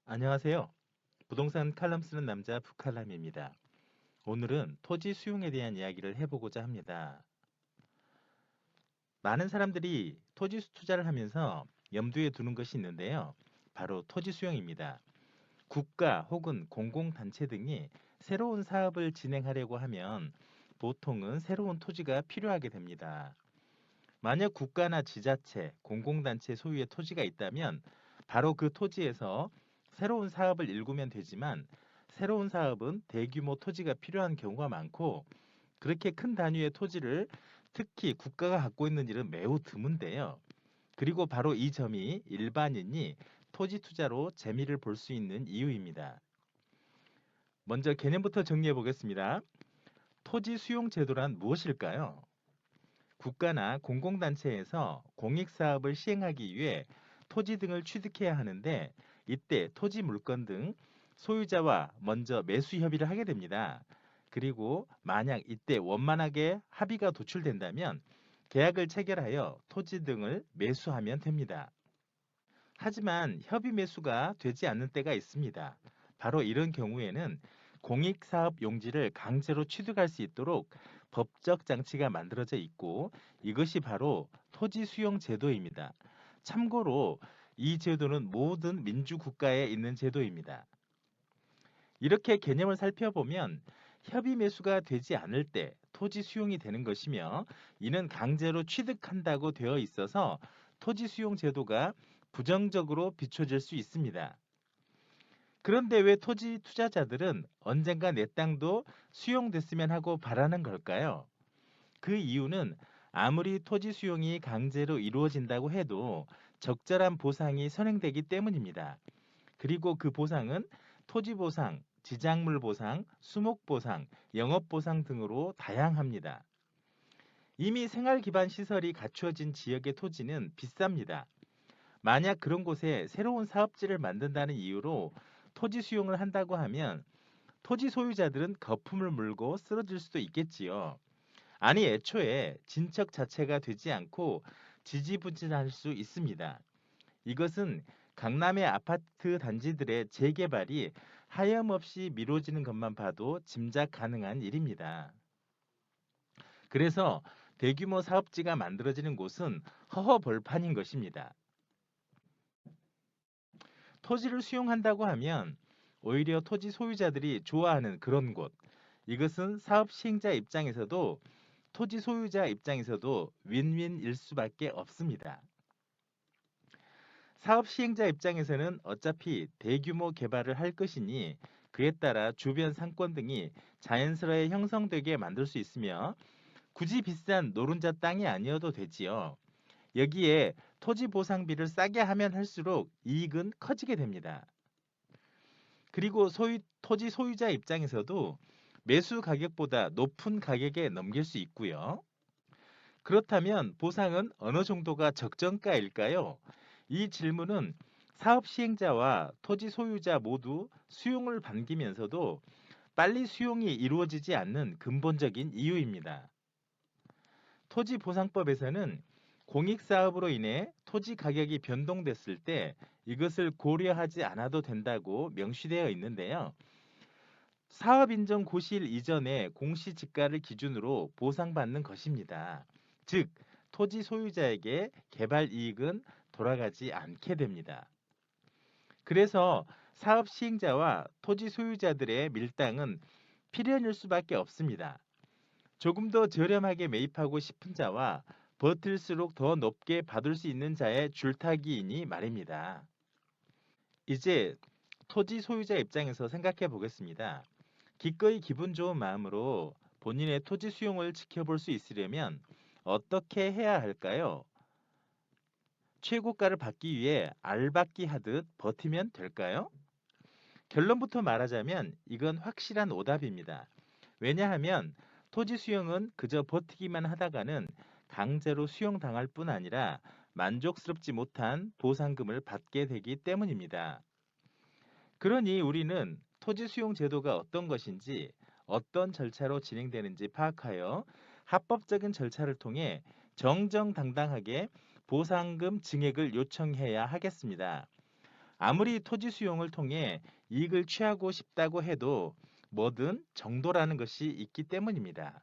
안녕하세요. 부동산 칼럼 쓰는 남자 북칼럼입니다. 오늘은 토지 수용에 대한 이야기를 해보고자 합니다. 많은 사람들이 토지 투자를 하면서 염두에 두는 것이 있는데요. 바로 토지 수용입니다. 국가 혹은 공공단체 등이 새로운 사업을 진행하려고 하면 보통은 새로운 토지가 필요하게 됩니다. 만약 국가나 지자체, 공공단체 소유의 토지가 있다면 바로 그 토지에서 새로운 사업을 일구면 되지만 새로운 사업은 대규모 토지가 필요한 경우가 많고 그렇게 큰 단위의 토지를 특히 국가가 갖고 있는 일은 매우 드문데요. 그리고 바로 이 점이 일반인이 토지 투자로 재미를 볼 수 있는 이유입니다. 먼저 개념부터 정리해 보겠습니다. 토지 수용 제도란 무엇일까요? 국가나 공공단체에서 공익사업을 시행하기 위해 토지 등을 취득해야 하는데 이때 토지 물건 등 소유자와 먼저 매수 협의를 하게 됩니다. 그리고 만약 이때 원만하게 합의가 도출된다면 계약을 체결하여 토지 등을 매수하면 됩니다. 하지만 협의 매수가 되지 않는 때가 있습니다. 바로 이런 경우에는 공익사업 용지를 강제로 취득할 수 있도록 법적 장치가 만들어져 있고 이것이 바로 토지 수용 제도입니다. 참고로 이 제도는 모든 민주국가에 있는 제도입니다. 이렇게 개념을 살펴보면 협의 매수가 되지 않을 때 토지 수용이 되는 것이며 이는 강제로 취득한다고 되어 있어서 토지 수용 제도가 부정적으로 비춰질 수 있습니다. 그런데 왜 토지 투자자들은 언젠가 내 땅도 수용됐으면 하고 바라는 걸까요? 그 이유는 아무리 토지 수용이 강제로 이루어진다고 해도 적절한 보상이 선행되기 때문입니다. 그리고 그 보상은 토지 보상, 지작물 보상, 수목 보상, 영업 보상 등으로 다양합니다. 이미 생활 기반 시설이 갖추어진 지역의 토지는 비쌉니다. 만약 그런 곳에 새로운 사업지를 만든다는 이유로 토지 수용을 한다고 하면 토지 소유자들은 거품을 물고 쓰러질 수도 있겠지요. 아니 애초에 진척 자체가 되지 않고 지지부진할 수 있습니다. 이것은 강남의 아파트 단지들의 재개발이 하염없이 미뤄지는 것만 봐도 짐작 가능한 일입니다. 그래서 대규모 사업지가 만들어지는 곳은 허허벌판인 것입니다. 토지를 수용한다고 하면 오히려 토지 소유자들이 좋아하는 그런 곳. 이것은 사업 시행자 입장에서도 토지 소유자 입장에서도 윈윈일 수밖에 없습니다. 사업 시행자 입장에서는 어차피 대규모 개발을 할 것이니 그에 따라 주변 상권 등이 자연스레 형성되게 만들 수 있으며 굳이 비싼 노른자 땅이 아니어도 되지요. 여기에 토지 보상비를 싸게 하면 할수록 이익은 커지게 됩니다. 그리고 토지 소유자 입장에서도 매수 가격보다 높은 가격에 넘길 수 있고요. 그렇다면 보상은 어느 정도가 적정가일까요? 이 질문은 사업 시행자와 토지 소유자 모두 수용을 반기면서도 빨리 수용이 이루어지지 않는 근본적인 이유입니다. 토지보상법에서는 공익사업으로 인해 토지 가격이 변동됐을 때 이것을 고려하지 않아도 된다고 명시되어 있는데요. 사업인정 고시일 이전에 공시지가를 기준으로 보상받는 것입니다. 즉, 토지 소유자에게 개발 이익은 돌아가지 않게 됩니다. 그래서 사업 시행자와 토지 소유자들의 밀당은 필연일 수밖에 없습니다. 조금 더 저렴하게 매입하고 싶은 자와 버틸수록 더 높게 받을 수 있는 자의 줄타기이니 말입니다. 이제 토지 소유자 입장에서 생각해 보겠습니다. 기꺼이 기분 좋은 마음으로 본인의 토지 수용을 지켜볼 수 있으려면 어떻게 해야 할까요? 최고가를 받기 위해 알박기 하듯 버티면 될까요? 결론부터 말하자면 이건 확실한 오답입니다. 왜냐하면 토지 수용은 그저 버티기만 하다가는 강제로 수용당할 뿐 아니라 만족스럽지 못한 보상금을 받게 되기 때문입니다. 그러니 우리는 토지 수용 제도가 어떤 것인지 어떤 절차로 진행되는지 파악하여 합법적인 절차를 통해 정정당당하게 보상금 증액을 요청해야 하겠습니다. 아무리 토지 수용을 통해 이익을 취하고 싶다고 해도 뭐든 정도라는 것이 있기 때문입니다.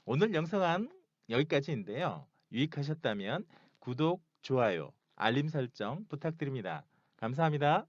오늘 영상은 여기까지인데요. 유익하셨다면 구독, 좋아요, 알림 설정 부탁드립니다. 감사합니다.